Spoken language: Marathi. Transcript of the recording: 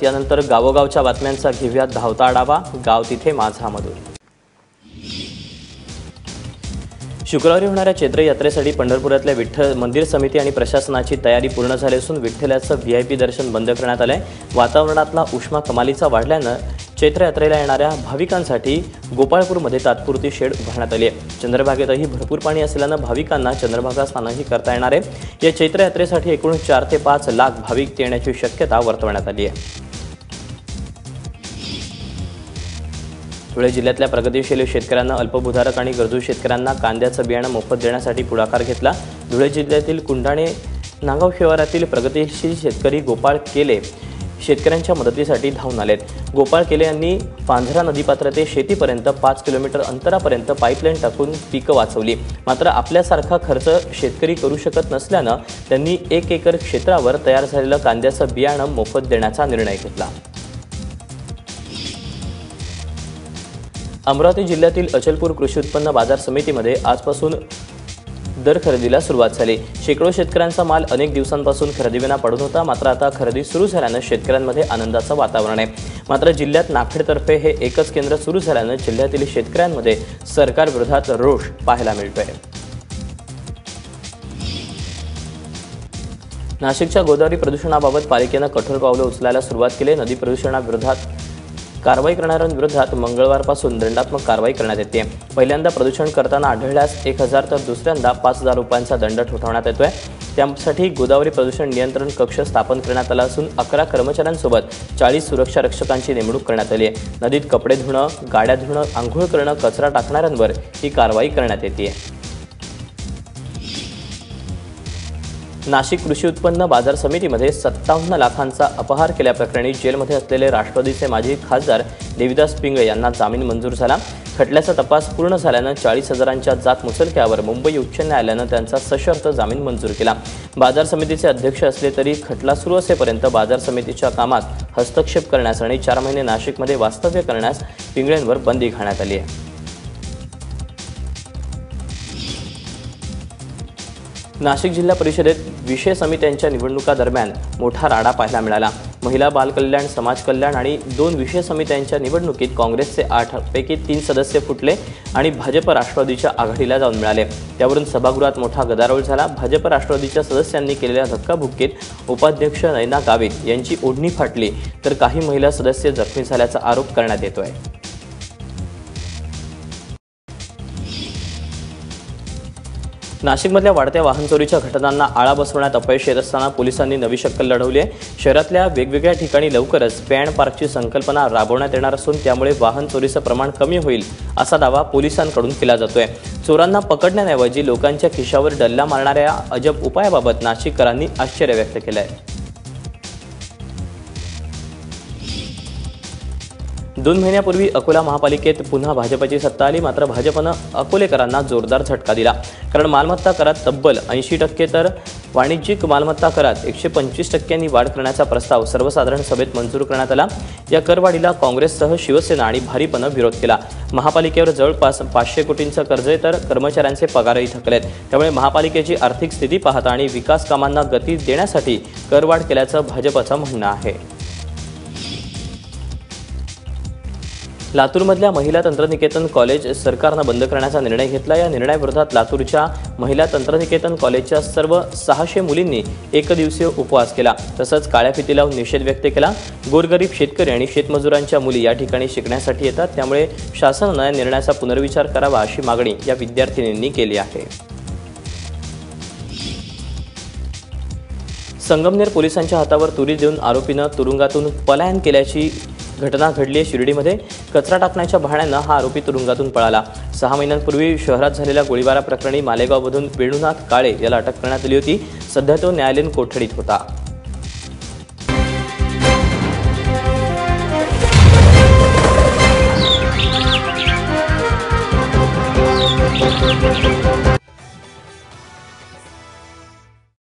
यानंतर गावोगावच्या बातम्यांचा घेऊया धावता आढावा। गाव तिथे माझा मधुर। शुक्रवारी होणाऱ्या चैत्र यात्रेसाठी पंढरपुरातल्या विठ्ठल मंदिर समिती आणि प्रशासनाची तयारी पूर्ण झाली असून विठ्ठलाचं व्हीआयपी दर्शन बंद करण्यात आलंय। वातावरणातला उष्मा कमालीचा वाढल्यानं चैत्र यात्रेला येणाऱ्या भाविकांसाठी गोपाळपूरमध्ये तात्पुरती शेड उभारण्यात आली आहे। चंद्रभागेतही भरपूर पाणी असल्यानं भाविकांना चंद्रभागा स्नानही करता येणार आहे। या चैत्र यात्रेसाठी एकूण 4 ते 5 लाख भाविक येण्याची शक्यता वर्तवण्यात आली आहे। धुळे जिल्ह्यातल्या प्रगतिशील शेतकऱ्यांना अल्पभूधारक आणि गरजू शेतकऱ्यांना कांद्याचं बियाणं मोफत देण्यासाठी पुढाकार घेतला। धुळे जिल्ह्यातील कुंडाणे नागाव शिवारातील प्रगतिशील शेतकरी गोपाळ केले शेतकऱ्यांच्या मदतीसाठी धावून आलेत। गोपाळ केले यांनी पांझरा नदीपात्र ते शेतीपर्यंत 5 किलोमीटर अंतरापर्यंत पाईपलाईन टाकून पिकं वाचवली। मात्र आपल्यासारखा खर्च शेतकरी करू शकत नसल्यानं त्यांनी 1 एकर क्षेत्रावर तयार झालेलं कांद्याचं बियाणं मोफत देण्याचा निर्णय घेतला। अमरावती जिल्ह्यातील अचलपूर कृषी उत्पन्न बाजार समितीमध्ये आजपासून दर खरेदीला सुरुवात झाली। शेकडो शेतकऱ्यांचा माल अनेक दिवसांपासून खरेदीविना पडून होता। मात्र आता खरेदी सुरू झाल्यानं शेतकऱ्यांमध्ये आनंदाचं वातावरण आहे। मात्र जिल्ह्यात नाफेडतर्फे हे एकच केंद्र सुरू झाल्यानं जिल्ह्यातील शेतकऱ्यांमध्ये सरकारविरोधात रोष पाहायला मिळतोय। नाशिकच्या गोदावरी प्रदूषणाबाबत पालिकेनं कठोर पावलं उचलायला सुरुवात केली। नदी प्रदूषणाविरोधात कारवाई करणाऱ्यांविरोधात मंगळवारपासून दंडात्मक कारवाई करण्यात येते। पहिल्यांदा प्रदूषण करताना आढळल्यास 1000 तर दुसऱ्यांदा 5000 रुपयांचा दंड ठोठावण्यात येतोय। त्यासाठी गोदावरी प्रदूषण नियंत्रण कक्ष स्थापन करण्यात आला असून 11 कर्मचाऱ्यांसोबत 40 सुरक्षा रक्षकांची नेमणूक करण्यात आली आहे। नदीत कपडे धुणं, गाड्या धुणं, आंघोळ करणं, कचरा टाकणाऱ्यांवर ही कारवाई करण्यात येते। नाशिक कृषी उत्पन्न बाजार समितीमध्ये 57 लाखांचा अपहार केल्याप्रकरणी जेलमध्ये असलेले राष्ट्रवादीचे माजी खासदार देविदास पिंगळे यांना जामीन मंजूर झाला। खटल्याचा तपास पूर्ण झाल्यानं 40,000च्या जात मुचलक्यावर मुंबई उच्च न्यायालयानं त्यांचा सशर्त जामीन मंजूर केला। बाजार समितीचे अध्यक्ष असले तरी खटला सुरू असेपर्यंत बाजार समितीच्या कामात हस्तक्षेप करण्यास आणि 4 महिने नाशिकमध्ये वास्तव्य करण्यास पिंगळेंवर बंदी घालण्यात आली आहे। नाशिक जिल्हा परिषदेत विषय समित्यांच्या निवडणुका दरम्यान मोठा राडा पाहायला मिळाला। महिला बाल कल्याण, समाज कल्याण आणि 2 विषय समित्यांच्या निवडणुकीत काँग्रेसचे 8 पैकी 3 सदस्य फुटले आणि भाजप राष्ट्रवादीच्या आघाडीला जाऊन मिळाले। त्यावरून सभागृहात मोठा गदारोळ झाला। भाजप राष्ट्रवादीच्या सदस्यांनी केलेल्या धक्काबुक्कीत उपाध्यक्ष नयना गावित यांची ओढणी फाटली तर काही महिला सदस्य जखमी झाल्याचा आरोप करण्यात येतोय। नाशिकमधल्या वाढत्या वाहन चोरीच्या घटनांना आळा बसवण्यात अपयश येत असताना पोलिसांनी नवी शक्कल लढवली आहे। शहरातल्या वेगवेगळ्या ठिकाणी लवकरच पे अँड पार्कची संकल्पना राबवण्यात येणार असून त्यामुळे वाहन चोरीचं प्रमाण कमी होईल असा दावा पोलिसांकडून केला जातोय। चोरांना पकडण्याऐवजी लोकांच्या खिशावर डल्ला मारणाऱ्या अजब उपायाबाबत नाशिककरांनी आश्चर्य व्यक्त केलं आहे। 2 महिन्यापूर्वी अकोला महापालिकेत पुन्हा भाजपची सत्ता आली। मात्र भाजपनं अकोलेकरांना जोरदार झटका दिला, कारण मालमत्ता करात तब्बल 80% तर वाणिज्यिक मालमत्ता करात 125% वाढ करण्याचा प्रस्ताव सर्वसाधारण सभेत मंजूर करण्यात आला। या करवाढीला काँग्रेससह शिवसेना आणि भारीपनं विरोध केला। महापालिकेवर जवळपास 500 कोटींचं कर्ज आहे तर कर्मचाऱ्यांचे पगारही थकलेत। त्यामुळे महापालिकेची आर्थिक स्थिती पाहता आणि विकास कामांना गती देण्यासाठी करवाढ केल्याचं भाजपचं म्हणणं आहे। लातूरमधल्या महिला तंत्रनिकेतन कॉलेज सरकारनं बंद करण्याचा निर्णय घेतला। या निर्णयाविरोधात लातूरच्या महिला तंत्रनिकेतन कॉलेजच्या सर्व 600 मुलींनी एकदिवसीय उपवास केला। तसंच काळ्या फिती लावून निषेध व्यक्त केला। गोरगरीब शेतकरी आणि शेतमजुरांच्या मुली या ठिकाणी शिकण्यासाठी येतात, त्यामुळे शासनानं या निर्णयाचा पुनर्विचार करावा अशी मागणी या विद्यार्थिनींनी केली आहे। संगमनेर पोलिसांच्या हातावर तुरी देऊन आरोपीनं तुरुंगातून पलायन केल्याची घटना घडली आहे। शिर्डीमध्ये कचरा टाकण्याच्या बहाण्यानं हा आरोपी तुरुंगातून पळाला। 6 महिन्यांपूर्वी शहरात झालेल्या गोळीबाराप्रकरणी मालेगावमधून वेणुनाथ काळे याला अटक करण्यात आली होती। सध्या तो न्यायालयीन कोठडीत होता।